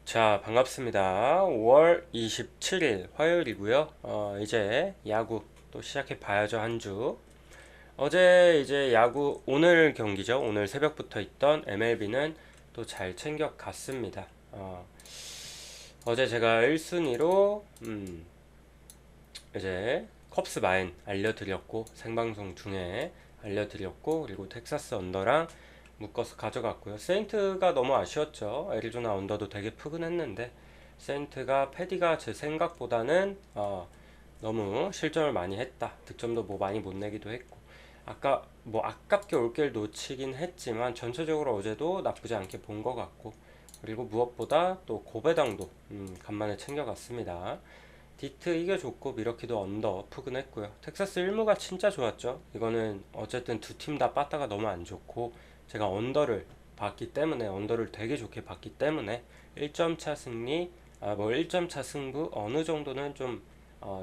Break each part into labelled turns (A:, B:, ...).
A: 자, 반갑습니다. 5월 27일 화요일이고요. 이제 야구 또 시작해 봐야죠, 한 주. 어제 이제 야구 오늘 경기죠. 오늘 새벽부터 있던 MLB는 또 잘 챙겨 갔습니다. 어제 제가 1순위로 이제 컵스 마인 알려드렸고 생방송 중에 알려드렸고 그리고 텍사스 언더랑 묶어서 가져갔고요. 세인트가 너무 아쉬웠죠. 애리조나 언더도 되게 푸근했는데 세인트가 패디가 제 생각보다는 너무 실점을 많이 했다. 득점도 뭐 많이 못 내기도 했고 아까 뭐 아깝게 올길 놓치긴 했지만 전체적으로 어제도 나쁘지 않게 본 것 같고 그리고 무엇보다 또 고배당도 간만에 챙겨갔습니다. 디트 이겨줬고 미러키도 언더 푸근했고요. 텍사스 1무가 진짜 좋았죠. 이거는 어쨌든 두 팀 다 빠따가 너무 안 좋고 제가 언더를 봤기 때문에 언더를 되게 좋게 봤기 때문에 1점 차 승리 뭐 1점 차 승부 어느 정도는 좀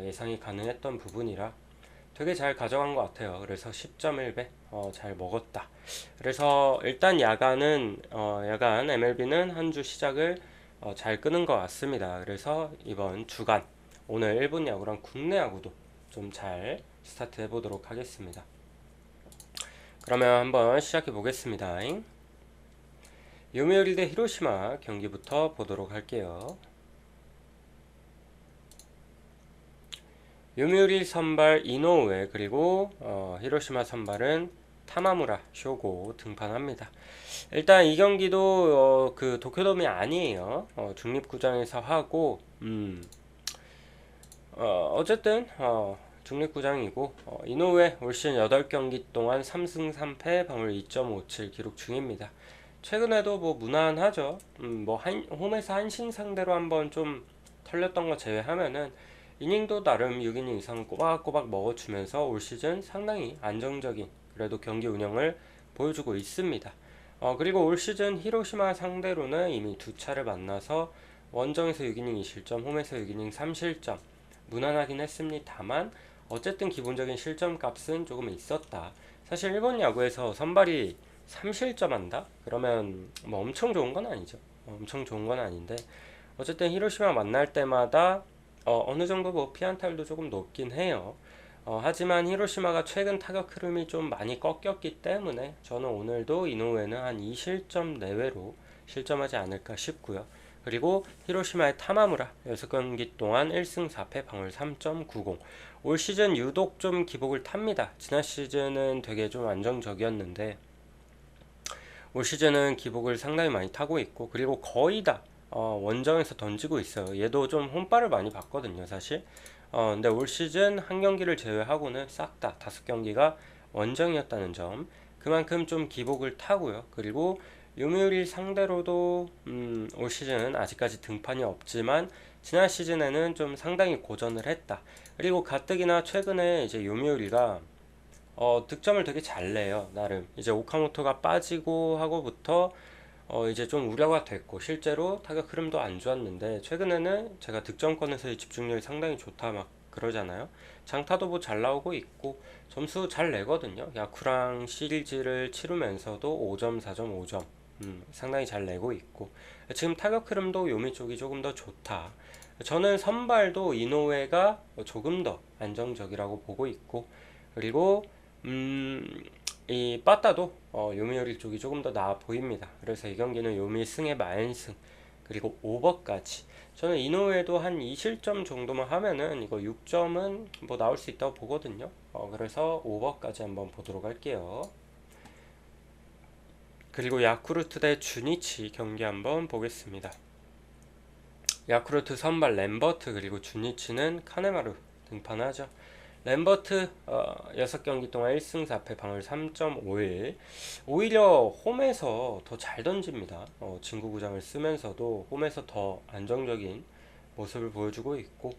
A: 예상이 가능했던 부분이라 되게 잘 가져간 것 같아요. 그래서 10.1배 잘 먹었다. 그래서 일단 야간 MLB는 한 주 시작을 잘 끄는 것 같습니다. 그래서 이번 주간 오늘 일본 야구랑 국내 야구도 좀 잘 스타트 해보도록 하겠습니다. 그러면 한번 시작해 보겠습니다. 요미우리 대 히로시마 경기부터 보도록 할게요. 요미우리 선발 이노우에 그리고 히로시마 선발은 타마무라 쇼고 등판합니다. 일단 이 경기도 그 도쿄돔이 아니에요. 중립구장에서 하고 어쨌든 중립구장이고 이노우에 올 시즌 8경기 동안 3승 3패 방울 2.57 기록 중입니다. 최근에도 뭐 무난하죠. 홈에서 한신 상대로 한번 좀 털렸던 거 제외하면은 이닝도 나름 6이닝 이상 꼬박꼬박 먹어주면서 올 시즌 상당히 안정적인 그래도 경기 운영을 보여주고 있습니다. 그리고 올 시즌 히로시마 상대로는 이미 두 차를 만나서 원정에서 6이닝 2실점, 홈에서 6이닝 3실점 무난하긴 했습니다만 어쨌든 기본적인 실점 값은 조금 있었다. 사실 일본 야구에서 선발이 3실점한다? 그러면 뭐 엄청 좋은 건 아니죠. 엄청 좋은 건 아닌데 어쨌든 히로시마 만날 때마다 어느 정도 뭐 피안타율도 조금 높긴 해요. 하지만 히로시마가 최근 타격 흐름이 좀 많이 꺾였기 때문에 저는 오늘도 이노우에는 한 2실점 내외로 실점하지 않을까 싶고요. 그리고 히로시마의 타마무라 6경기 동안 1승 4패 방울 3.90 올 시즌 유독 좀 기복을 탑니다. 지난 시즌은 되게 좀 안정적이었는데 올 시즌은 기복을 상당히 많이 타고 있고 그리고 거의 다 원정에서 던지고 있어요. 얘도 좀 홈발을 많이 봤거든요, 사실. 근데 올 시즌 한 경기를 제외하고는 싹 다 5경기가 원정이었다는 점. 그만큼 좀 기복을 타고요. 그리고 요미우리 상대로도 올 시즌은 아직까지 등판이 없지만 지난 시즌에는 좀 상당히 고전을 했다. 그리고 가뜩이나 최근에 이제 요미우리가 득점을 되게 잘 내요. 나름 이제 오카모토가 빠지고 하고부터 이제 좀 우려가 됐고 실제로 타격 흐름도 안 좋았는데 최근에는 제가 득점권에서의 집중력이 상당히 좋다 막 그러잖아요. 장타도 뭐 잘 나오고 있고 점수 잘 내거든요. 야쿠랑 시리즈를 치르면서도 5점, 4점, 5점 상당히 잘 내고 있고 지금 타격 흐름도 요미 쪽이 조금 더 좋다. 저는 선발도 이노우에가 조금 더 안정적이라고 보고 있고 그리고 이 빠따도 요미우리 쪽이 조금 더 나아 보입니다. 그래서 이 경기는 요미 승에 만승 그리고 오버까지 저는 이노우에도 한 2실점 정도만 하면은 이거 6점은 뭐 나올 수 있다고 보거든요. 그래서 오버까지 한번 보도록 할게요. 그리고 야쿠르트 대 주니치 경기 한번 보겠습니다. 야쿠르트 선발 램버트 그리고 주니치는 카네마루 등판하죠. 램버트 6경기 동안 1승 4패 방울 3.51 오히려 홈에서 더 잘 던집니다. 진구구장을 쓰면서도 홈에서 더 안정적인 모습을 보여주고 있고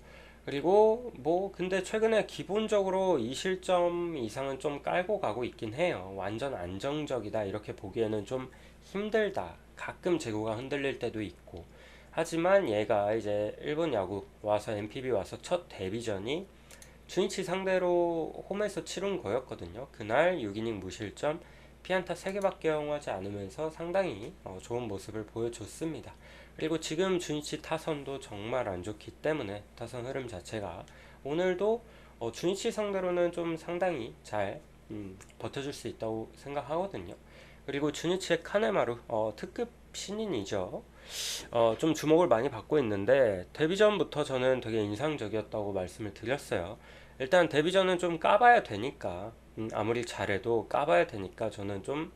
A: 그리고 뭐 근데 최근에 기본적으로 2실점 이상은 좀 깔고 가고 있긴 해요. 완전 안정적이다 이렇게 보기에는 좀 힘들다. 가끔 제구가 흔들릴 때도 있고 하지만 얘가 이제 일본 야구 와서 NPB 와서 첫 데뷔전이 주니치 상대로 홈에서 치른 거였거든요. 그날 6이닝 무실점 피안타 3개밖에 허용하지 않으면서 상당히 좋은 모습을 보여줬습니다. 그리고 지금 주니치 타선도 정말 안 좋기 때문에 타선 흐름 자체가 오늘도 주니치 상대로는 좀 상당히 잘 버텨줄 수 있다고 생각하거든요. 그리고 주니치의 카네마루 특급 신인이죠. 좀 주목을 많이 받고 있는데 데뷔전부터 저는 되게 인상적이었다고 말씀을 드렸어요. 일단 데뷔전은 좀 까봐야 되니까 아무리 잘해도 까봐야 되니까 저는 좀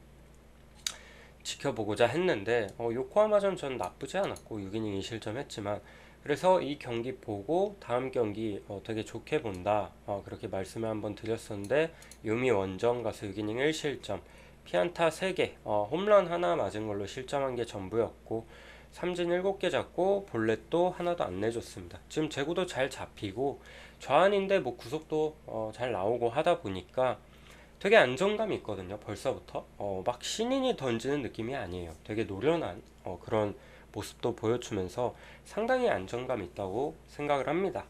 A: 지켜보고자 했는데 요코하마전 전 나쁘지 않았고 6이닝 2실점 했지만 그래서 이 경기 보고 다음 경기 되게 좋게 본다 그렇게 말씀을 한번 드렸었는데 요미 원정 가서 6이닝 1실점 피안타 3개 홈런 하나 맞은 걸로 실점한 게 전부였고 삼진 7개 잡고 볼넷도 하나도 안 내줬습니다. 지금 제구도 잘 잡히고 좌완인데 뭐 구속도 잘 나오고 하다 보니까 되게 안정감이 있거든요. 벌써부터 막 신인이 던지는 느낌이 아니에요. 되게 노련한 그런 모습도 보여주면서 상당히 안정감 있다고 생각을 합니다.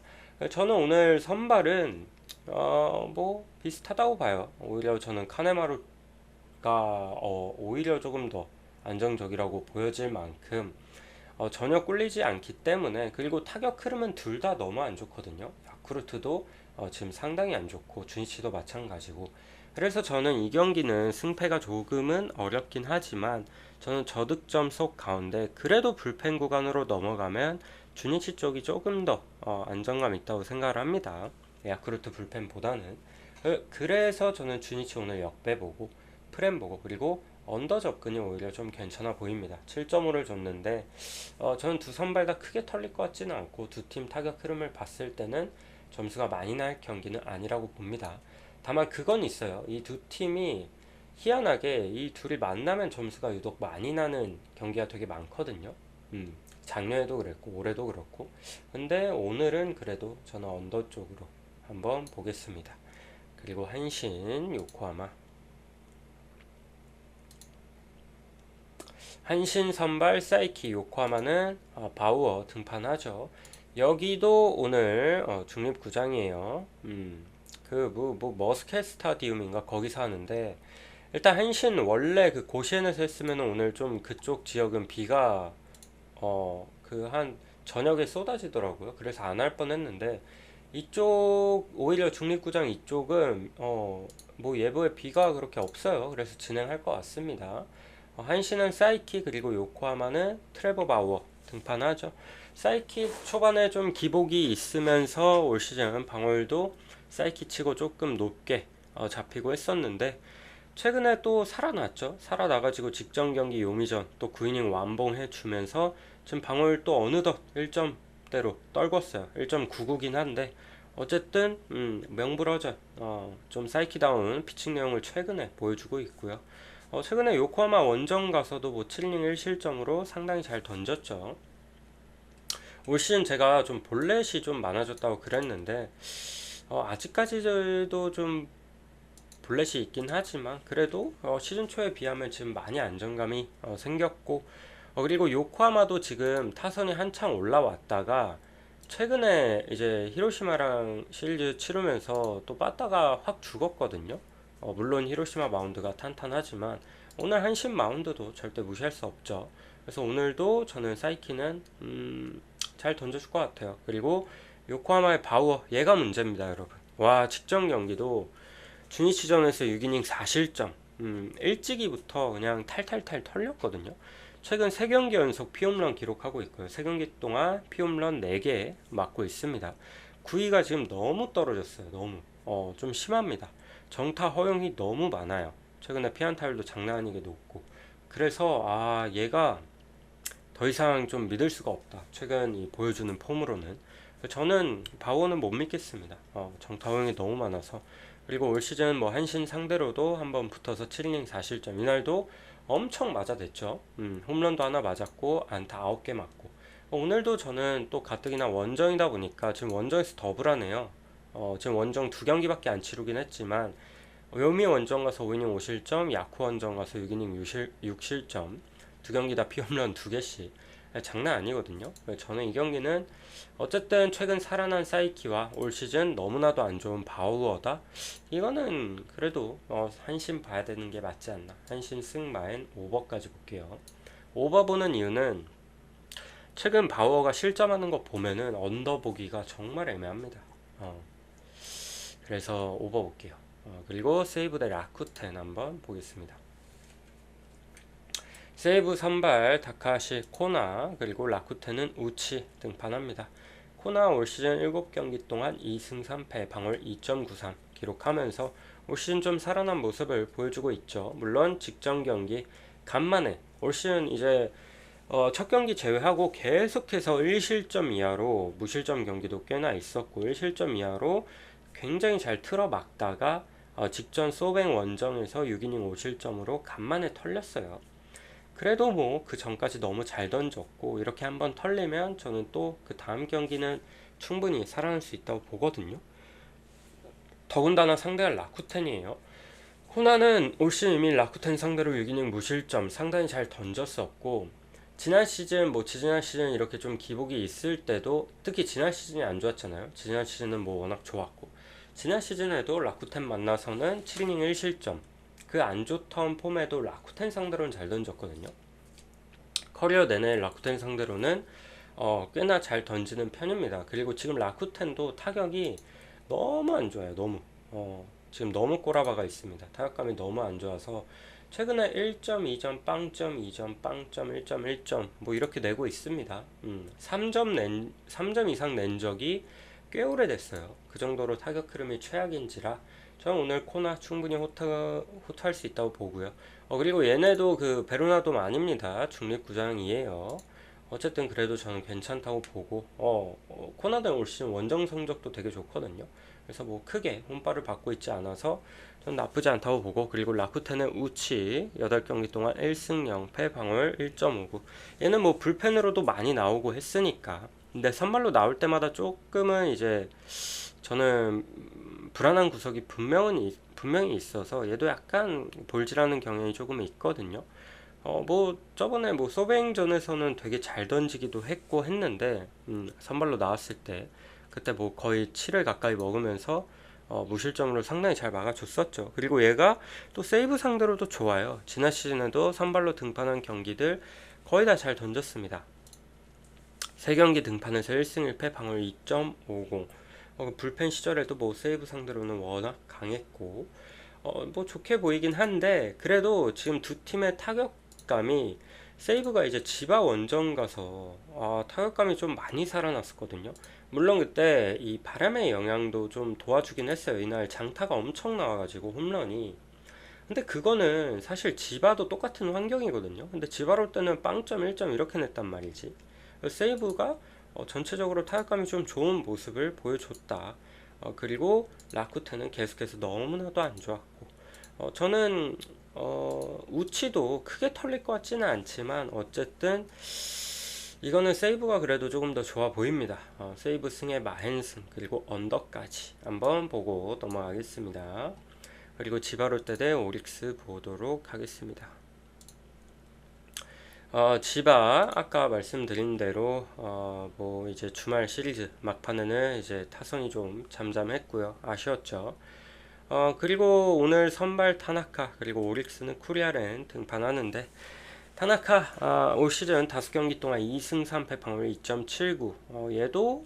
A: 저는 오늘 선발은 뭐 비슷하다고 봐요. 오히려 저는 카네마루가 오히려 조금 더 안정적이라고 보여질 만큼 전혀 꿀리지 않기 때문에 그리고 타격 흐름은 둘 다 너무 안 좋거든요. 야쿠르트도 지금 상당히 안 좋고 주니치도 마찬가지고 그래서 저는 이 경기는 승패가 조금은 어렵긴 하지만 저는 저득점 속 가운데 그래도 불펜 구간으로 넘어가면 주니치 쪽이 조금 더 안정감 있다고 생각을 합니다. 야쿠르트 불펜보다는 그래서 저는 주니치 오늘 역배 보고 프렘 보고 그리고 언더 접근이 오히려 좀 괜찮아 보입니다. 7.5를 줬는데 저는 두 선발 다 크게 털릴 것 같지는 않고 두 팀 타격 흐름을 봤을 때는 점수가 많이 날 경기는 아니라고 봅니다. 다만 그건 있어요. 이 두 팀이 희한하게 이 둘이 만나면 점수가 유독 많이 나는 경기가 되게 많거든요. 작년에도 그랬고 올해도 그렇고 근데 오늘은 그래도 저는 언더 쪽으로 한번 보겠습니다. 그리고 한신 요코하마 한신 선발 사이키 요코하마는 바우어 등판하죠. 여기도 오늘 중립구장이에요. 뭐 머스켓 스타디움인가 거기서 하는데 일단 한신 원래 그 고시엔에서 했으면 오늘 좀 그쪽 지역은 비가 그 한 저녁에 쏟아지더라고요. 그래서 안 할 뻔했는데 이쪽 오히려 중립구장 이쪽은 뭐 예보에 비가 그렇게 없어요. 그래서 진행할 것 같습니다. 한신은 사이키 그리고 요코하마는 트레버 바우어 등판하죠. 사이키 초반에 좀 기복이 있으면서 올 시즌 방어율도 사이키 치고 조금 높게 잡히고 했었는데 최근에 또 살아났죠. 살아나가지고 직전 경기 요미전 또 9이닝 완봉해 주면서 지금 방어율 또 어느덧 1점대로 떨궜어요. 1.99긴 한데 어쨌든 명불허전 좀 사이키다운 피칭 내용을 최근에 보여주고 있고요. 최근에 요코하마 원정 가서도 뭐 7이닝 1실점으로 상당히 잘 던졌죠. 올 시즌 제가 좀 볼넷이 좀 많아졌다고 그랬는데 아직까지도 좀 볼넷이 있긴 하지만 그래도 시즌 초에 비하면 지금 많이 안정감이 생겼고 그리고 요코하마도 지금 타선이 한창 올라왔다가 최근에 이제 히로시마랑 시리즈 치르면서 또 빠따가 확 죽었거든요. 물론 히로시마 마운드가 탄탄하지만 오늘 한신 마운드도 절대 무시할 수 없죠. 그래서 오늘도 저는 사이키는 잘 던져줄 것 같아요. 그리고 요코하마의 바우어 얘가 문제입니다, 여러분. 와 직전 경기도 주니치전에서 6이닝 4실점 일찍이부터 그냥 탈탈탈 털렸거든요. 최근 3경기 연속 피홈런 기록하고 있고요. 3경기 동안 피홈런 4개 맞고 있습니다. 9위가 지금 너무 떨어졌어요. 너무 좀 심합니다. 정타 허용이 너무 많아요. 최근에 피안타율도 장난 아니게 높고 그래서 얘가 더 이상 좀 믿을 수가 없다. 최근 이 보여주는 폼으로는 저는 바우어는 못 믿겠습니다. 정타 허용이 너무 많아서 그리고 올 시즌 뭐 한신 상대로도 한번 붙어서 7이닝 4실점 이날도 엄청 맞아댔죠. 홈런도 하나 맞았고 안타 9개 맞고 오늘도 저는 또 가뜩이나 원정이다 보니까 지금 원정에서 더 불안해요. 지금 원정 2경기밖에 안 치르긴 했지만 요미 원정 가서 5이닝 5실점 야쿠 원정 가서 6이닝 6실점 2경기 다 피홈런 2개씩 장난 아니거든요. 저는 이 경기는 어쨌든 최근 살아난 사이키와 올 시즌 너무나도 안 좋은 바우어다. 이거는 그래도 한심 봐야 되는 게 맞지 않나. 한심 승마엔 오버까지 볼게요. 오버 보는 이유는 최근 바우어가 실점하는 거 보면은 언더 보기가 정말 애매합니다. 그래서 오버 볼게요. 그리고 세이브 대 라쿠텐 한번 보겠습니다. 세이브 선발 다카시 코나 그리고 라쿠텐은 우치 등판합니다. 코나 올 시즌 7경기 동안 2승 3패 방울 2.93 기록하면서 올 시즌 좀 살아난 모습을 보여주고 있죠. 물론 직전 경기 간만에 올 시즌 이제 첫 경기 제외하고 계속해서 1실점 이하로 무실점 경기도 꽤나 있었고 1실점 이하로 굉장히 잘 틀어막다가 직전 소뱅 원정에서 6이닝 5실점으로 간만에 털렸어요. 그래도 뭐 그 전까지 너무 잘 던졌고 이렇게 한번 털리면 저는 또 그 다음 경기는 충분히 살아날 수 있다고 보거든요. 더군다나 상대가 라쿠텐이에요. 호나는 올 시즌 이미 라쿠텐 상대로 6이닝 무실점 상당히 잘 던졌었고 지난 시즌 지난 시즌 이렇게 좀 기복이 있을 때도 특히 지난 시즌이 안 좋았잖아요. 지난 시즌은 뭐 워낙 좋았고 지난 시즌에도 라쿠텐 만나서는 7이닝 1실점 그 안 좋던 폼에도 라쿠텐 상대로는 잘 던졌거든요. 커리어 내내 라쿠텐 상대로는 꽤나 잘 던지는 편입니다. 그리고 지금 라쿠텐도 타격이 너무 안 좋아요. 너무 지금 너무 꼬라박아 있습니다. 타격감이 너무 안 좋아서 최근에 1점, 2점, 빵점, 2점, 빵점, 1점, 1점 뭐 이렇게 내고 있습니다. 3점 이상 낸 적이 꽤 오래됐어요. 그 정도로 타격 흐름이 최악인지라 저는 오늘 코나 충분히 호투할 수 있다고 보고요. 그리고 얘네도 그 베로나돔 아닙니다. 중립구장이에요. 어쨌든 그래도 저는 괜찮다고 보고 코나도 올 시즌 원정 성적도 되게 좋거든요. 그래서 뭐 크게 혼발을 받고 있지 않아서 전 나쁘지 않다고 보고 그리고 라쿠텐은 우치 8경기 동안 1승 0패 방울 1.59 얘는 뭐 불펜으로도 많이 나오고 했으니까 근데 선발로 나올 때마다 조금은 이제 저는 불안한 구석이 분명히 있어서 얘도 약간 볼질하는 경향이 조금 있거든요. 저번에 소뱅전에서는 되게 잘 던지기도 했고 했는데, 선발로 나왔을 때, 그때 뭐 거의 7회 가까이 먹으면서, 무실점으로 상당히 잘 막아줬었죠. 그리고 얘가 또 세이브 상대로도 좋아요. 지난 시즌에도 선발로 등판한 경기들 거의 다 잘 던졌습니다. 3경기 등판에서 1승 1패 방울 2.50. 불펜 시절에도 뭐 세이브 상대로는 워낙 강했고, 뭐 좋게 보이긴 한데, 그래도 지금 두 팀의 타격감이 세이브가 이제 지바 원정 가서 타격감이 좀 많이 살아났었거든요. 물론 그때 이 바람의 영향도 좀 도와주긴 했어요. 이날 장타가 엄청 나와가지고 홈런이. 근데 그거는 사실 지바도 똑같은 환경이거든요. 근데 지바로 때는 빵점 1점 이렇게 냈단 말이지. 세이브가 전체적으로 타격감이 좀 좋은 모습을 보여줬다. 그리고 라쿠텐은 계속해서 너무나도 안 좋았고 저는 우치도 크게 털릴 것 같지는 않지만 어쨌든 이거는 세이브가 그래도 조금 더 좋아 보입니다. 세이브 승의 마헨승 그리고 언더까지 한번 보고 넘어가겠습니다. 그리고 지바롯데 대 오릭스 보도록 하겠습니다. 지바 아까 말씀드린 대로 뭐 이제 주말 시리즈 막판에는 이제 타선이 좀 잠잠했고요. 아쉬웠죠. 그리고 오늘 선발 타나카 그리고 오릭스는 쿠리아렌 등판하는데 타나카 올 시즌 5경기 동안 2승 3패 방울 2.79 얘도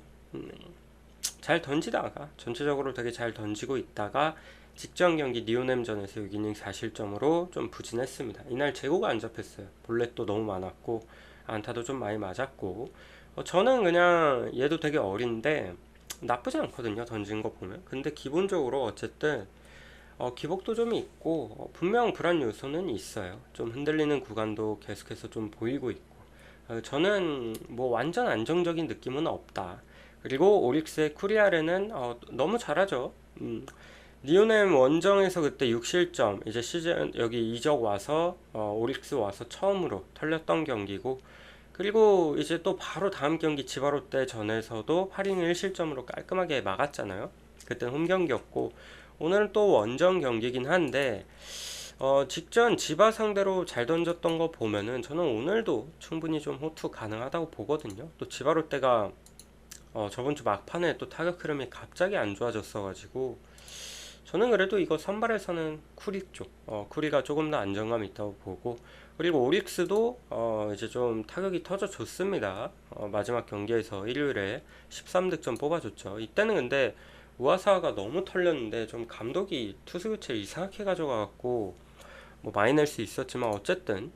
A: 잘 던지다가 전체적으로 되게 잘 던지고 있다가 직전 경기 니오넴전에서 6이닝 4실점으로 좀 부진했습니다. 이날 제구가 안 잡혔어요. 볼넷도 너무 많았고 안타도 좀 많이 맞았고 저는 그냥 얘도 되게 어린데 나쁘지 않거든요. 던진 거 보면. 근데 기본적으로 어쨌든 기복도 좀 있고 분명 불안 요소는 있어요. 좀 흔들리는 구간도 계속해서 좀 보이고 있고 저는 뭐 완전 안정적인 느낌은 없다. 그리고 오릭스의 쿠리아레는 너무 잘하죠. 리오넴 원정에서 그때 6실점 이제 시즌 여기 이적 와서 오릭스 와서 처음으로 털렸던 경기고 그리고 이제 또 바로 다음 경기 지바롯데 전에서도 8이닝 1실점으로 깔끔하게 막았잖아요. 그때는 홈 경기였고 오늘은 또 원정 경기긴 한데 직전 지바 상대로 잘 던졌던 거 보면은 저는 오늘도 충분히 좀 호투 가능하다고 보거든요. 또 지바 롯데가 저번 주 막판에 또 타격 흐름이 갑자기 안 좋아졌어가지고 저는 그래도 이거 선발에서는 쿠리 쪽, 쿠리가 조금 더 안정감 있다고 보고, 그리고 오릭스도 이제 좀 타격이 터져줬습니다. 마지막 경기에서 일요일에 13득점 뽑아줬죠. 이때는 근데 우아사가 너무 털렸는데 좀 감독이 투수 교체를 이상하게 가져가갖고 뭐 많이 낼 수 있었지만 어쨌든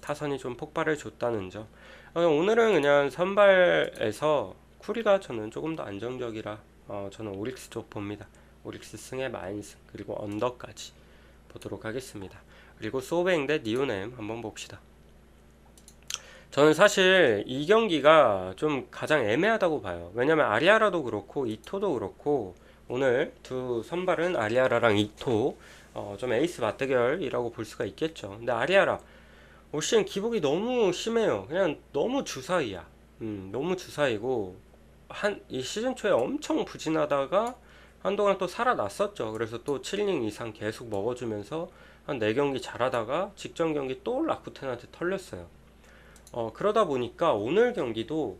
A: 타선이 좀 폭발을 줬다는 점. 오늘은 그냥 선발에서 쿠리가 저는 조금 더 안정적이라 저는 오릭스 쪽 봅니다. 오릭스 승에 마인승 그리고 언더까지 보도록 하겠습니다. 그리고 소뱅 대 니오넴 한번 봅시다. 저는 사실 이 경기가 좀 가장 애매하다고 봐요. 왜냐면 아리아라도 그렇고 이토도 그렇고 오늘 두 선발은 아리아라랑 이토 좀 에이스 맞대결이라고 볼 수가 있겠죠. 근데 아리아라 올 시즌 기복이 너무 심해요. 그냥 너무 주사위야. 너무 주사위고 이 시즌 초에 엄청 부진하다가 한동안 또 살아났었죠. 그래서 또 7이닝 이상 계속 먹어주면서 한 4경기 잘하다가 직전 경기 또 라쿠텐한테 털렸어요. 그러다 보니까 오늘 경기도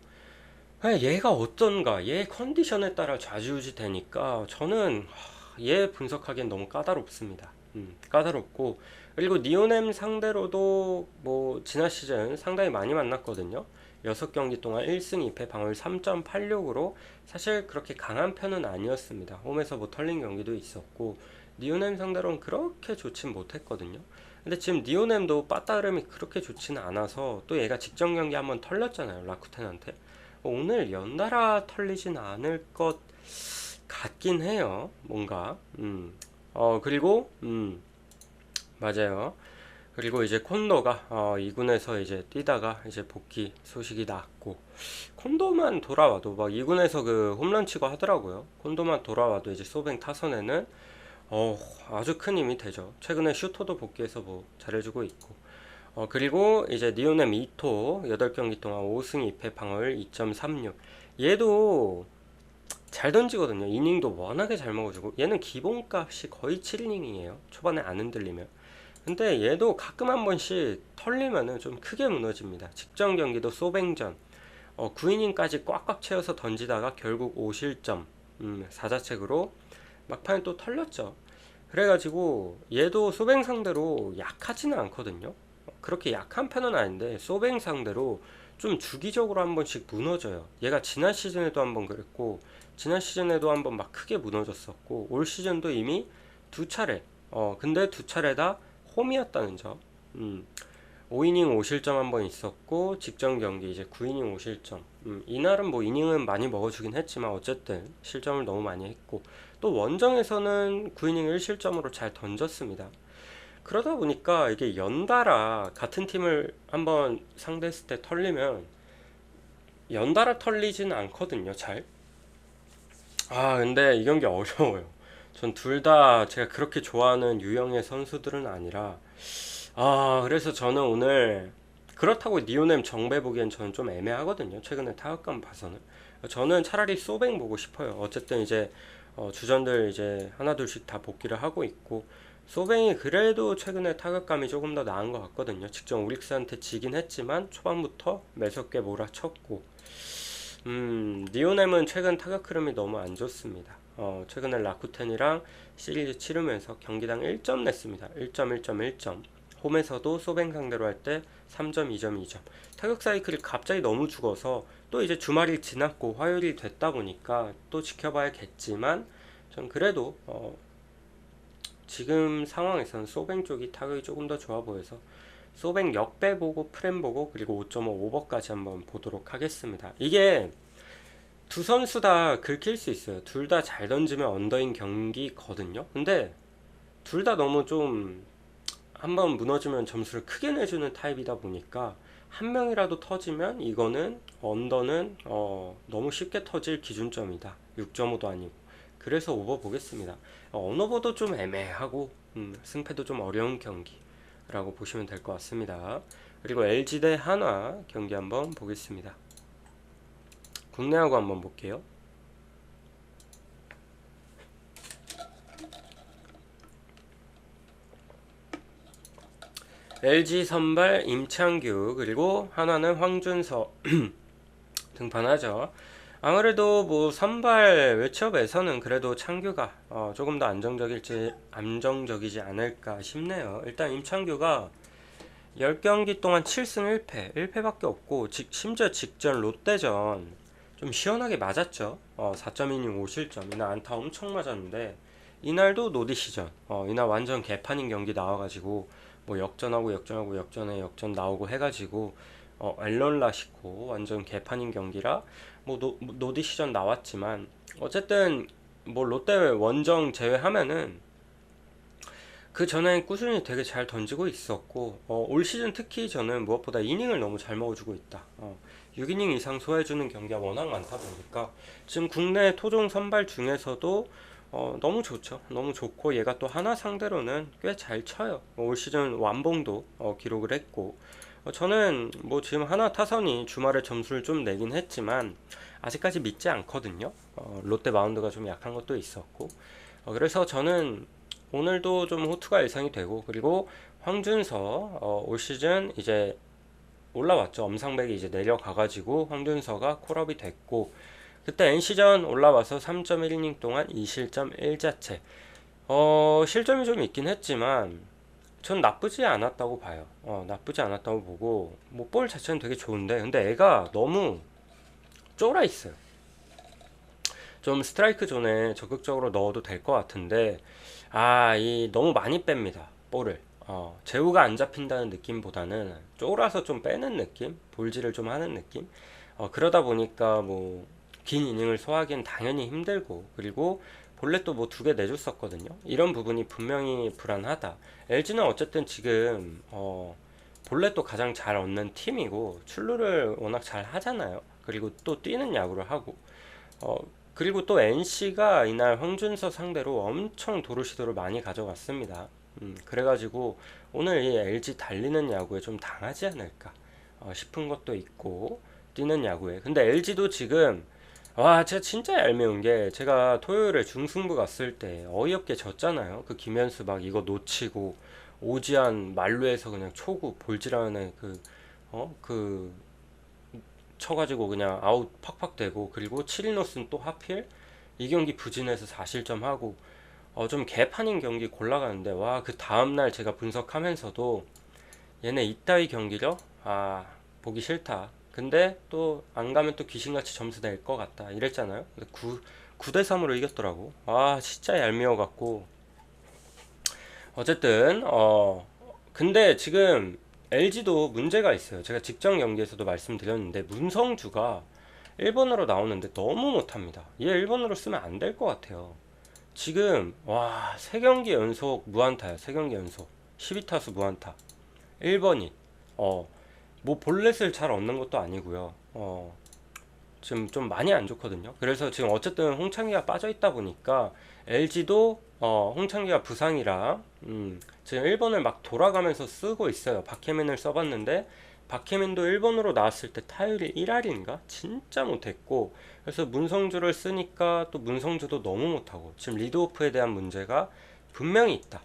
A: 얘가 어떤가, 얘 컨디션에 따라 좌지우지 되니까 저는 얘 분석하기엔 너무 까다롭습니다. 까다롭고, 그리고 니오넴 상대로도 뭐 지난 시즌 상당히 많이 만났거든요. 6경기 동안 1승 2패 방어율 3.86으로 사실 그렇게 강한 편은 아니었습니다. 홈에서 뭐 털린 경기도 있었고 니오넴 상대로는 그렇게 좋진 못했거든요. 근데 지금 니오넴도 빠따름이 그렇게 좋지는 않아서 또 얘가 직전 경기 한번 털렸잖아요, 라쿠텐한테. 오늘 연달아 털리진 않을 것 같긴 해요, 뭔가. 그리고 맞아요. 그리고 이제 콘도가 2군에서 이제 뛰다가 이제 복귀 소식이 났고, 콘도만 돌아와도 막 2군에서 그 홈런 치고 하더라고요. 콘도만 돌아와도 이제 소뱅 타선에는 아주 큰 힘이 되죠. 최근에 슈터도 복귀해서 뭐 잘해주고 있고. 그리고 이제 니오넴 이토 8경기 동안 5승 2패 방어율 2.36. 얘도 잘 던지거든요. 이닝도 워낙에 잘 먹어주고, 얘는 기본값이 거의 7이닝이에요. 초반에 안 흔들리면. 근데 얘도 가끔 한 번씩 털리면은 좀 크게 무너집니다. 직전 경기도 소뱅전 9이닝까지 꽉꽉 채워서 던지다가 결국 5실점 4자책으로 막판에 또 털렸죠. 그래가지고 얘도 소뱅 상대로 약하지는 않거든요. 그렇게 약한 편은 아닌데 소뱅 상대로 좀 주기적으로 한 번씩 무너져요. 얘가 지난 시즌에도 한번 그랬고 지난 시즌에도 한번 막 크게 무너졌었고 올 시즌도 이미 2차례 근데 2차례 다 홈이었다는 점. 5이닝 5실점 한번 있었고 직전 경기 이제 9이닝 5실점. 이날은 뭐 이닝은 많이 먹어주긴 했지만 어쨌든 실점을 너무 많이 했고 또 원정에서는 9이닝 1실점으로 잘 던졌습니다. 그러다 보니까 이게 연달아 같은 팀을 한번 상대했을 때 털리면 연달아 털리지는 않거든요, 잘. 근데 이 경기 어려워요. 전 둘 다 제가 그렇게 좋아하는 유형의 선수들은 아니라 그래서 저는 오늘 그렇다고 니오넴 정배 보기엔 저는 좀 애매하거든요. 최근에 타격감 봐서는. 저는 차라리 소뱅 보고 싶어요. 어쨌든 이제 주전들 이제 하나둘씩 다 복귀를 하고 있고 소뱅이 그래도 최근에 타격감이 조금 더 나은 것 같거든요. 직전 오릭스한테 지긴 했지만 초반부터 매섭게 몰아쳤고 니오넴은 최근 타격 흐름이 너무 안 좋습니다. 최근에 라쿠텐이랑 시리즈 치르면서 경기당 1점 냈습니다. 1점 1점 1점. 홈에서도 소뱅 상대로 할 때 3점 2점 2점. 타격 사이클이 갑자기 너무 죽어서 또 이제 주말이 지났고 화요일이 됐다 보니까 또 지켜봐야겠지만 전 그래도 지금 상황에서는 소뱅 쪽이 타격이 조금 더 좋아 보여서 소뱅 역배 보고 프렘 보고 그리고 5.5 오버까지 한번 보도록 하겠습니다. 이게 두 선수 다 긁힐 수 있어요. 둘 다 잘 던지면 언더인 경기거든요. 근데 둘 다 너무 좀 한번 무너지면 점수를 크게 내주는 타입이다 보니까 한 명이라도 터지면 이거는 언더는 너무 쉽게 터질 기준점이다. 6.5도 아니고. 그래서 오버 보겠습니다. 언오버도 좀 애매하고 승패도 좀 어려운 경기라고 보시면 될 것 같습니다. 그리고 LG 대 한화 경기 한번 보겠습니다. 국내하고 한번 볼게요. LG 선발 임창규 그리고 하나는 황준서 등판하죠. 아무래도 뭐 선발 외첩에서는 그래도 창규가 조금 더 안정적이지 않을까 싶네요. 일단 임창규가 10경기 동안 7승 1패, 1패밖에 없고 심지어 직전 롯데전 좀 시원하게 맞았죠. 4.2이닝 5실점. 이날 안타 엄청 맞았는데 이날도 노디시전. 이날 완전 개판인 경기 나와가지고 뭐 역전에 역전 나오고 해가지고 앨런 라시코 완전 개판인 경기라 뭐 노디시전 나왔지만 어쨌든 뭐 롯데 원정 제외하면은 그 전에 꾸준히 되게 잘 던지고 있었고 올 시즌 특히 저는 무엇보다 이닝을 너무 잘 먹어주고 있다. 6이닝 이상 소화해주는 경기가 워낙 많다 보니까 지금 국내 토종 선발 중에서도 너무 좋죠. 너무 좋고 얘가 또 하나 상대로는 꽤 잘 쳐요. 올 시즌 완봉도 기록을 했고 저는 뭐 지금 하나 타선이 주말에 점수를 좀 내긴 했지만 아직까지 믿지 않거든요. 롯데 마운드가 좀 약한 것도 있었고 그래서 저는 오늘도 좀 호투가 예상이 되고 그리고 황준서 올 시즌 이제 올라왔죠. 엄상백이 이제 내려가가지고 황준서가 콜업이 됐고 그때 NC전 올라와서 3.1이닝 동안 2실점 1자체 실점이 좀 있긴 했지만 전 나쁘지 않았다고 봐요. 나쁘지 않았다고 보고 뭐 볼 자체는 되게 좋은데 근데 애가 너무 쫄아 있어요. 좀 스트라이크 존에 적극적으로 넣어도 될 것 같은데 이 너무 많이 뺍니다. 볼을. 제우가 안 잡힌다는 느낌보다는 쫄아서 좀 빼는 느낌? 볼질을 좀 하는 느낌? 그러다 보니까 뭐 긴 이닝을 소화하기엔 당연히 힘들고 그리고 볼넷도 뭐 2개 내줬었거든요. 이런 부분이 분명히 불안하다. LG는 어쨌든 지금 볼넷도 가장 잘 얻는 팀이고 출루를 워낙 잘 하잖아요. 그리고 또 뛰는 야구를 하고 어, 그리고 또 NC가 이날 황준서 상대로 엄청 도루시도를 많이 가져갔습니다. 그래가지고 오늘 이 LG 달리는 야구에 좀 당하지 않을까 싶은 것도 있고 뛰는 야구에. 근데 LG도 지금 제가 진짜 얄미운 게 제가 토요일에 중승부 갔을 때 어이없게 졌잖아요. 그 김현수 막 이거 놓치고 오지환 만루에서 그냥 초구 볼질하는 그 쳐가지고 그냥 아웃 팍팍 되고 그리고 7이노스는 또 하필 이 경기 부진해서 4실점하고 좀 개판인 경기 골라가는데 그 다음날 제가 분석하면서도 얘네 이따위 경기력 보기 싫다. 근데 또 안 가면 또 귀신같이 점수 낼 것 같다 이랬잖아요. 근데 9대 3으로 이겼더라고. 진짜 얄미워갖고 어쨌든 근데 지금 LG도 문제가 있어요. 제가 직전 경기에서도 말씀드렸는데 문성주가 1번으로 나오는데 너무 못합니다. 얘 1번으로 쓰면 안 될 것 같아요. 지금 3경기 연속 무안타야. 3경기 연속 12타수 무안타 1번이 뭐 볼넷을 잘 얻는 것도 아니고요. 지금 좀 많이 안 좋거든요. 그래서 지금 어쨌든 홍창기가 빠져 있다 보니까 LG도 홍창기가 부상이라 지금 1번을 막 돌아가면서 쓰고 있어요. 박혜민을 써봤는데 박혜민도 1번으로 나왔을 때 타율이 1할인가? 진짜 못했고 그래서 문성주를 쓰니까 또 문성주도 너무 못하고 지금 리드오프에 대한 문제가 분명히 있다.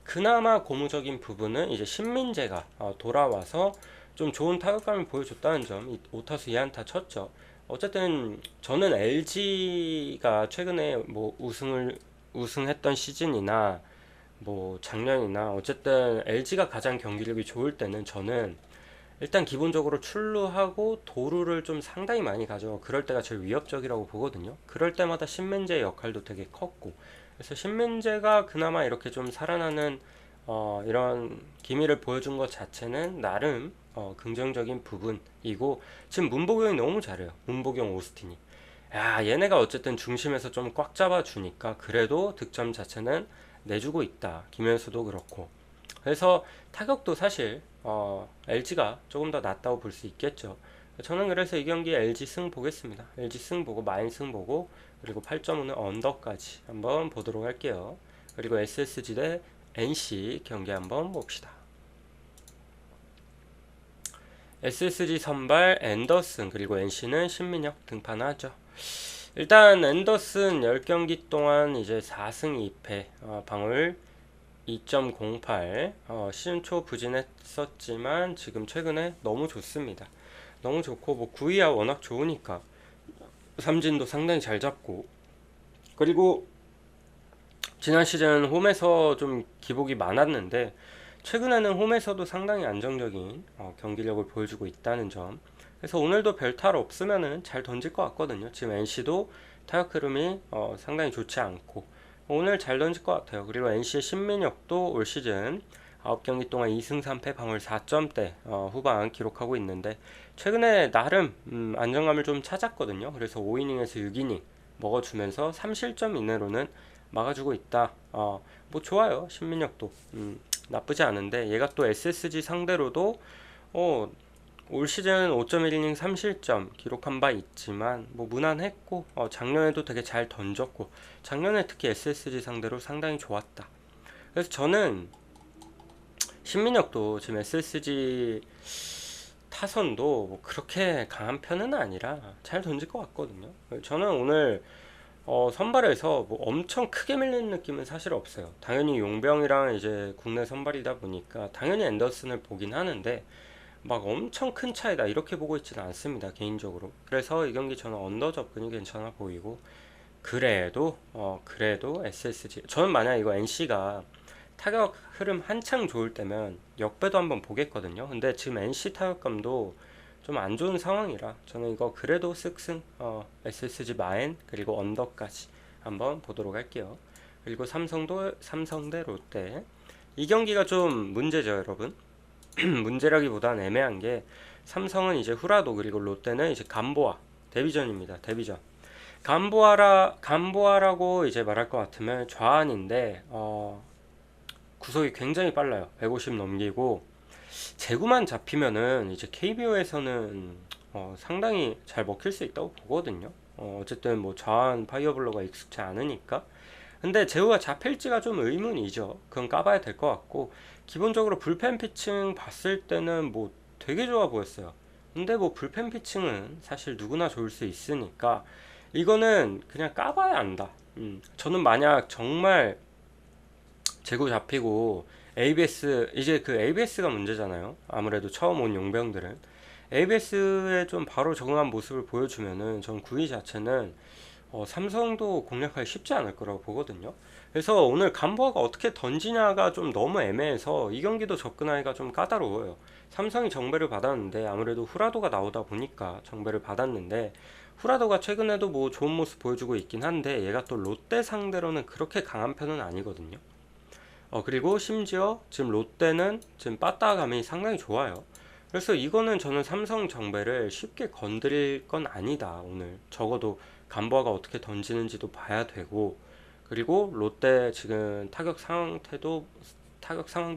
A: 그나마 고무적인 부분은 이제 신민재가 돌아와서 좀 좋은 타격감을 보여줬다는 점. 5타수 2안타 쳤죠. 어쨌든 저는 LG가 최근에 뭐 우승했던 시즌이나 뭐 작년이나 어쨌든 LG가 가장 경기력이 좋을 때는 저는 일단 기본적으로 출루하고 도루를 좀 상당히 많이 가져. 그럴 때가 제일 위협적이라고 보거든요. 그럴 때마다 신민재의 역할도 되게 컸고 그래서 신민재가 그나마 이렇게 좀 살아나는 이런 기미를 보여준 것 자체는 나름 긍정적인 부분이고 지금 문보경이 너무 잘해요. 문보경 오스틴이 얘네가 어쨌든 중심에서 좀 꽉 잡아주니까 그래도 득점 자체는 내주고 있다. 김현수도 그렇고 그래서 타격도 사실 LG가 조금 더 낫다고 볼 수 있겠죠. 저는 그래서 이 경기 LG 승 보겠습니다. LG 승 보고 마인 승 보고 그리고 8.5는 언더까지 한번 보도록 할게요. 그리고 SSG 대 NC 경기 한번 봅시다. SSG 선발 앤더슨 그리고 NC는 신민혁 등판하죠. 일단 앤더슨 10경기 동안 이제 4승 2패 방울 2.08. 시즌 초 부진했었지만 지금 최근에 너무 좋습니다. 너무 좋고 뭐 구위야 워낙 좋으니까 삼진도 상당히 잘 잡고, 그리고 지난 시즌 홈에서 좀 기복이 많았는데 최근에는 홈에서도 상당히 안정적인 경기력을 보여주고 있다는 점. 그래서 오늘도 별 탈 없으면은 잘 던질 것 같거든요. 지금 NC도 타격 흐름이 상당히 좋지 않고 오늘 잘 던질 것 같아요. 그리고 NC의 신민혁도 올 시즌 9경기 동안 2승 3패 방울 4점대 후반 기록하고 있는데 최근에 나름 안정감을 좀 찾았거든요. 그래서 5이닝에서 6이닝 먹어주면서 3실점 이내로는 막아주고 있다. 뭐 좋아요. 신민혁도 나쁘지 않은데 얘가 또 SSG 상대로도 올 시즌 5.1이닝 3실점 기록한 바 있지만 뭐 무난했고 작년에도 되게 잘 던졌고 작년에 특히 SSG 상대로 상당히 좋았다. 그래서 저는 신민혁도 지금 SSG 타선도 뭐 그렇게 강한 편은 아니라 잘 던질 것 같거든요. 저는 오늘 선발에서 뭐 엄청 크게 밀리는 느낌은 사실 없어요. 당연히 용병이랑 이제 국내 선발이다 보니까 당연히 앤더슨을 보긴 하는데 막 엄청 큰 차이다 이렇게 보고 있지는 않습니다, 개인적으로. 그래서 이 경기 저는 언더 접근이 괜찮아 보이고, 그래도 SSG 저는 만약 이거 NC가 타격 흐름 한창 좋을 때면 역배도 한번 보겠거든요. 근데 지금 NC 타격감도 좀 안 좋은 상황이라 저는 이거 그래도 쓱쓱 SSG 마엔 그리고 언더까지 한번 보도록 할게요. 그리고 삼성대 롯데, 이 경기가 좀 문제죠, 여러분. 문제라기보단 애매한 게 삼성은 이제 후라도 그리고 롯데는 이제 간보아 데비전입니다. 데비전. 간보아라고 이제 말할 것 같으면 좌안인데 구속이 굉장히 빨라요. 150 넘기고 제구만 잡히면은 이제 KBO에서는 상당히 잘 먹힐 수 있다고 보거든요. 어쨌든 뭐 좌안 파이어블로가 익숙치 않으니까. 근데 제구가 잡힐지가 좀 의문이죠. 그건 까봐야 될 것 같고, 기본적으로 불펜 피칭 봤을 때는 뭐 되게 좋아 보였어요. 근데 뭐 불펜 피칭은 사실 누구나 좋을 수 있으니까 이거는 그냥 까봐야 안다. 저는 만약 정말 재고 잡히고 ABS, 이제 그 ABS가 문제잖아요. 아무래도 처음 온 용병들은 ABS에 좀 바로 적응한 모습을 보여주면은 전 구위 자체는 삼성도 공략하기 쉽지 않을 거라고 보거든요. 그래서 오늘 간보아가 어떻게 던지냐가 좀 너무 애매해서 이 경기도 접근하기가 좀 까다로워요. 삼성이 정배를 받았는데 아무래도 후라도가 나오다 보니까 정배를 받았는데, 후라도가 최근에도 뭐 좋은 모습 보여주고 있긴 한데 얘가 또 롯데 상대로는 그렇게 강한 편은 아니거든요. 그리고 심지어 지금 롯데는 지금 빠따감이 상당히 좋아요. 그래서 이거는 저는 삼성 정배를 쉽게 건드릴 건 아니다. 오늘 적어도 간보아가 어떻게 던지는지도 봐야 되고, 그리고 롯데 지금 타격 상황도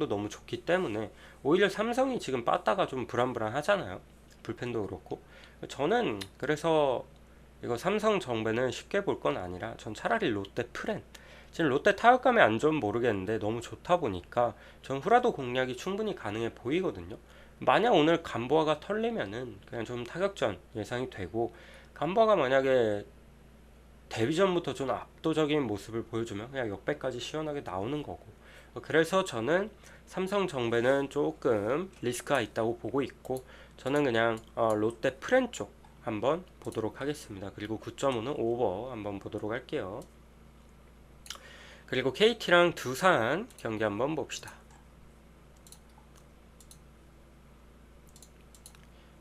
A: 너무 좋기 때문에 오히려 삼성이 지금 빠따가 좀 불안불안하잖아요. 불펜도 그렇고. 저는 그래서 이거 삼성 정배는 쉽게 볼 건 아니라 전 차라리 롯데 프렌, 지금 롯데 타격감이 안 좋으면 모르겠는데 너무 좋다 보니까 전 후라도 공략이 충분히 가능해 보이거든요. 만약 오늘 간보아가 털리면은 그냥 좀 타격전 예상이 되고, 간보아가 만약에 데뷔전부터 좀 압도적인 모습을 보여주면 그냥 역배까지 시원하게 나오는 거고, 그래서 저는 삼성 정배는 조금 리스크가 있다고 보고 있고, 저는 그냥 롯데 프렌 쪽 한번 보도록 하겠습니다. 그리고 9.5는 오버 한번 보도록 할게요. 그리고 KT랑 두산 경기 한번 봅시다.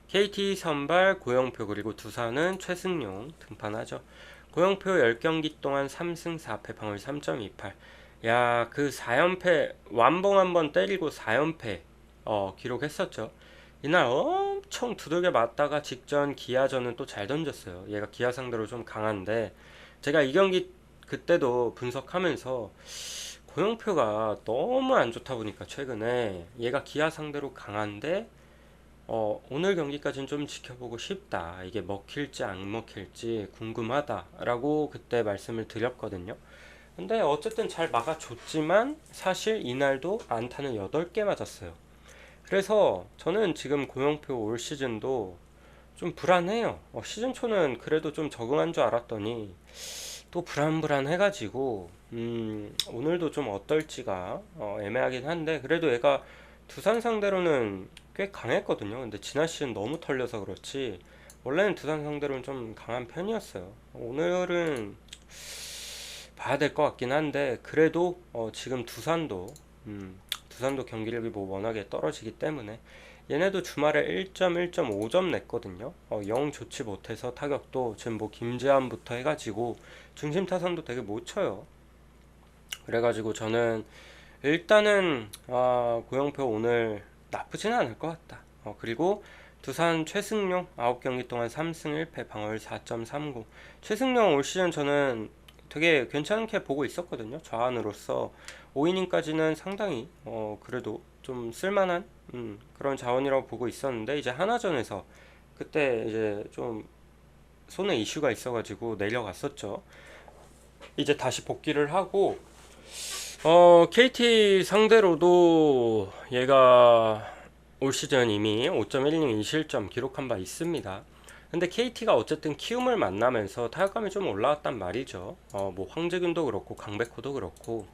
A: KT 선발 고영표, 그리고 두산은 최승용 등판하죠. 고영표 10경기 동안 3승 4패 방울 3.28. 야, 그 4연패 완봉 한번 때리고 4연패 기록했었죠. 이날 엄청 두들겨 맞다가 직전 기아전은 또 잘 던졌어요. 얘가 기아 상대로 좀 강한데, 제가 이 경기 그때도 분석하면서 고영표가 너무 안 좋다 보니까 최근에 얘가 기아 상대로 강한데 오늘 경기까지는 좀 지켜보고 싶다. 이게 먹힐지 안 먹힐지 궁금하다라고 그때 말씀을 드렸거든요. 근데 어쨌든 잘 막아줬지만 사실 이날도 안타는 8개 맞았어요. 그래서 저는 지금 고영표 올 시즌도 좀 불안해요. 시즌 초는 그래도 좀 적응한 줄 알았더니 또 불안불안해가지고 오늘도 좀 어떨지가 애매하긴 한데 그래도 얘가 두산 상대로는 꽤 강했거든요. 근데 지난 시즌 너무 털려서 그렇지 원래는 두산 상대로는 좀 강한 편이었어요. 오늘은 봐야 될 것 같긴 한데 그래도 지금 두산도 경기력이 뭐 워낙에 떨어지기 때문에 얘네도 주말에 1점, 1.5점 냈거든요. 영 좋지 못해서 타격도 지금 뭐 김재환부터 해가지고 중심 타선도 되게 못 쳐요. 그래가지고 저는 일단은 고영표 오늘 나쁘진 않을 것 같다. 그리고 두산 최승용 9경기 동안 3승 1패 방어율 4.30. 최승용 올 시즌 저는 되게 괜찮게 보고 있었거든요. 좌완으로서 5이닝까지는 상당히 그래도 좀 쓸만한 그런 자원이라고 보고 있었는데 이제 하나전에서 그때 이제 좀 손에 이슈가 있어가지고 내려갔었죠. 이제 다시 복귀를 하고 KT 상대로도 얘가 올 시즌 이미 5.1이닝 2실점 기록한 바 있습니다. 근데 KT가 어쨌든 키움을 만나면서 타격감이 좀 올라왔단 말이죠. 뭐 황재균도 그렇고 강백호도 그렇고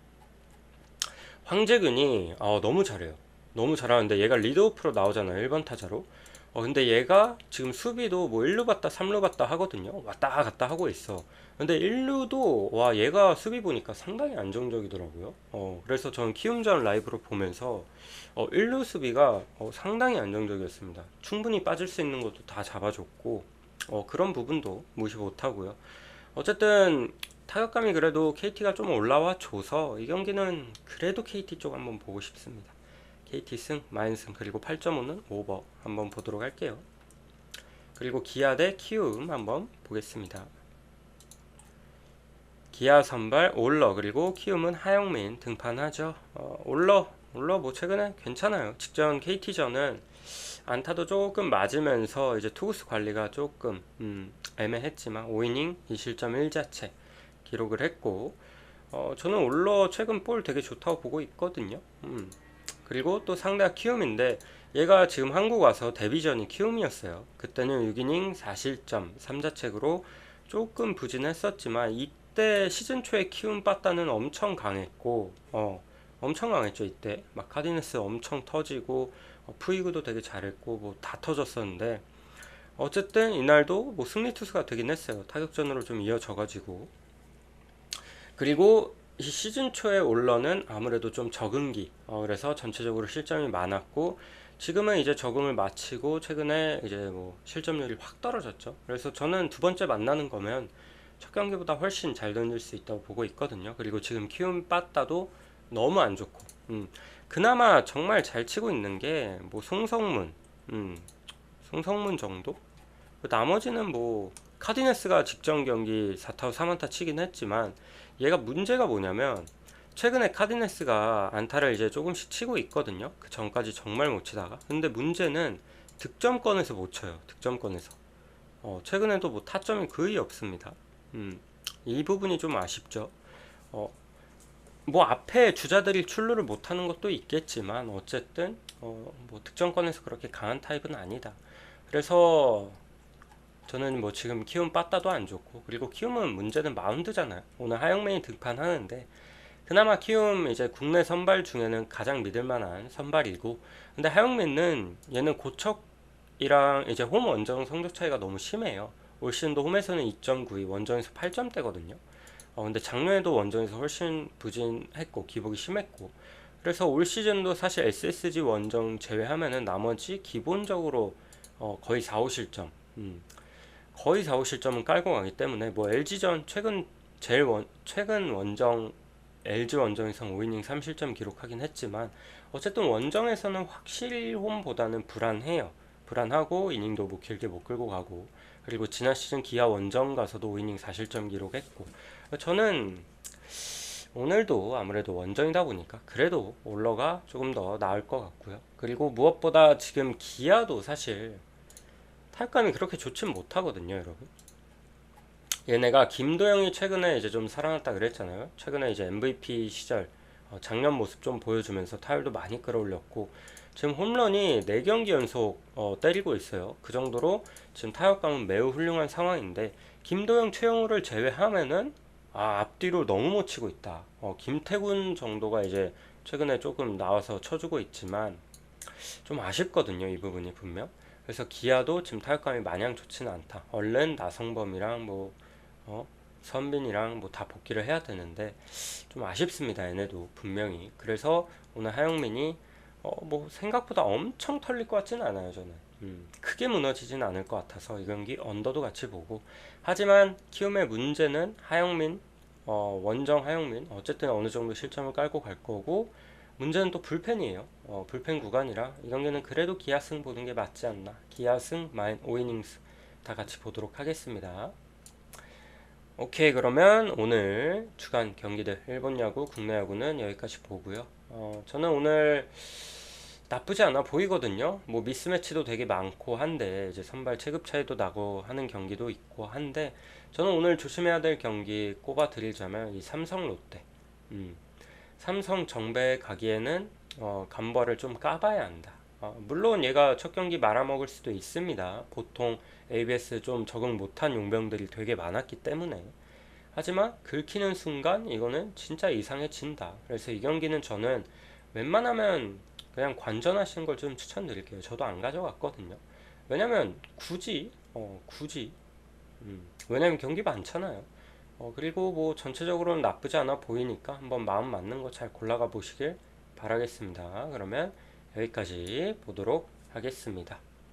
A: 황재균이 너무 잘해요. 너무 잘하는데 얘가 리드오프로 나오잖아요. 1번 타자로. 근데 얘가 지금 수비도 뭐 1루 봤다 3루 봤다 하거든요. 왔다 갔다 하고 있어. 근데 1루도 와 얘가 수비 보니까 상당히 안정적이더라고요. 그래서 저는 키움전 라이브로 보면서 1루 수비가 상당히 안정적이었습니다. 충분히 빠질 수 있는 것도 다 잡아줬고 그런 부분도 무시 못하고요. 어쨌든 타격감이 그래도 KT가 좀 올라와 줘서 이 경기는 그래도 KT 쪽 한번 보고 싶습니다. KT 승, 마인승 그리고 8.5는 오버 한번 보도록 할게요. 그리고 기아 대 키움 한번 보겠습니다. 기아 선발 올러 그리고 키움은 하영민 등판하죠. 올러 뭐 최근에 괜찮아요. 직전 KT전은 안타도 조금 맞으면서 이제 투구수 관리가 조금 애매했지만 5이닝 2실점 1자체 기록을 했고 저는 올러 최근 볼 되게 좋다고 보고 있거든요. 그리고 또 상대가 키움인데 얘가 지금 한국 와서 데뷔전이 키움이었어요. 그때는 6이닝 4실점 3자책으로 조금 부진했었지만 이때 시즌 초에 키움 빠따는 엄청 강했고 엄청 강했죠. 이때 막 카디네스 엄청 터지고 푸이그도 되게 잘했고 뭐 다 터졌었는데 어쨌든 이날도 뭐 승리 투수가 되긴 했어요. 타격전으로 좀 이어져가지고 그리고 이 시즌 초에 올러는 아무래도 좀 적응기 그래서 전체적으로 실점이 많았고 지금은 이제 적응을 마치고 최근에 이제 뭐 실점률이 확 떨어졌죠. 그래서 저는 두 번째 만나는 거면 첫 경기보다 훨씬 잘 던질 수 있다고 보고 있거든요. 그리고 지금 키움 빠따도 너무 안 좋고 그나마 정말 잘 치고 있는 게 뭐 송성문 정도? 나머지는 뭐 카디네스가 직전 경기 4타수 3안타 치긴 했지만 얘가 문제가 뭐냐면 최근에 카디네스가 안타를 이제 조금씩 치고 있거든요. 그 전까지 정말 못 치다가 근데 문제는 득점권에서 못 쳐요. 득점권에서 최근에도 뭐 타점이 거의 없습니다. 이 부분이 좀 아쉽죠. 뭐 앞에 주자들이 출루를 못하는 것도 있겠지만 어쨌든 뭐 득점권에서 그렇게 강한 타입은 아니다. 그래서 저는 뭐 지금 키움 빠따도 안 좋고 그리고 키움은 문제는 마운드잖아요. 오늘 하영민이 등판하는데 그나마 키움 이제 국내 선발 중에는 가장 믿을만한 선발이고 근데 하영민은 얘는 고척이랑 이제 홈 원정 성적 차이가 너무 심해요. 올 시즌도 홈에서는 2.92 원정에서 8점대거든요. 근데 작년에도 원정에서 훨씬 부진했고 기복이 심했고 그래서 올 시즌도 사실 SSG 원정 제외하면은 나머지 기본적으로 거의 4, 5실점 거의 4, 5실점은 깔고 가기 때문에 뭐 LG전 최근 원정 LG 원정에서 5이닝 3실점 기록하긴 했지만 어쨌든 원정에서는 확실히 홈보다는 불안하고 이닝도 뭐 길게 못 끌고 가고 그리고 지난 시즌 기아 원정 가서도 5이닝 4실점 기록했고 저는 오늘도 아무래도 원정이다 보니까 그래도 올러가 조금 더 나을 것 같고요. 그리고 무엇보다 지금 기아도 사실 타격감이 그렇게 좋진 못하거든요, 여러분. 얘네가 김도영이 최근에 이제 좀 살아났다 그랬잖아요. 최근에 이제 MVP 시절 작년 모습 좀 보여주면서 타율도 많이 끌어올렸고 지금 홈런이 4경기 연속 때리고 있어요. 그 정도로 지금 타격감은 매우 훌륭한 상황인데 김도영, 최영우를 제외하면은 앞뒤로 너무 못 치고 있다. 김태군 정도가 이제 최근에 조금 나와서 쳐주고 있지만 좀 아쉽거든요. 이 부분이 분명. 그래서 기아도 지금 타격감이 마냥 좋지는 않다. 얼른 나성범이랑 뭐 선빈이랑 뭐 다 복귀를 해야 되는데 좀 아쉽습니다. 얘네도 분명히. 그래서 오늘 하영민이 뭐 생각보다 엄청 털릴 것 같지는 않아요. 저는. 크게 무너지진 않을 것 같아서 이 경기 언더도 같이 보고. 하지만 키움의 문제는 하영민, 원정 하영민 어쨌든 어느 정도 실점을 깔고 갈 거고, 문제는 또 불펜이에요. 불펜 구간이라 이 경기는 그래도 기아승 보는 게 맞지 않나. 기아승 마인 5이닝스 다 같이 보도록 하겠습니다. 오케이, 그러면 오늘 주간 경기들 일본 야구, 국내 야구는 여기까지 보고요. 저는 오늘 나쁘지 않아 보이거든요. 뭐 미스매치도 되게 많고 한데 이제 선발 체급 차이도 나고 하는 경기도 있고 한데, 저는 오늘 조심해야 될 경기 꼽아 드리자면 이 삼성 롯데. 삼성 정배 가기에는 간벌을 좀 까봐야 한다. 물론 얘가 첫 경기 말아먹을 수도 있습니다. 보통 ABS 좀 적응 못한 용병들이 되게 많았기 때문에. 하지만 긁히는 순간 이거는 진짜 이상해진다. 그래서 이 경기는 저는 웬만하면 그냥 관전하시는 걸 좀 추천드릴게요. 저도 안 가져갔거든요. 왜냐면 굳이 왜냐면 경기 많잖아요. 그리고 뭐 전체적으로는 나쁘지 않아 보이니까 한번 마음 맞는 거 잘 골라가 보시길 바라겠습니다. 그러면 여기까지 보도록 하겠습니다.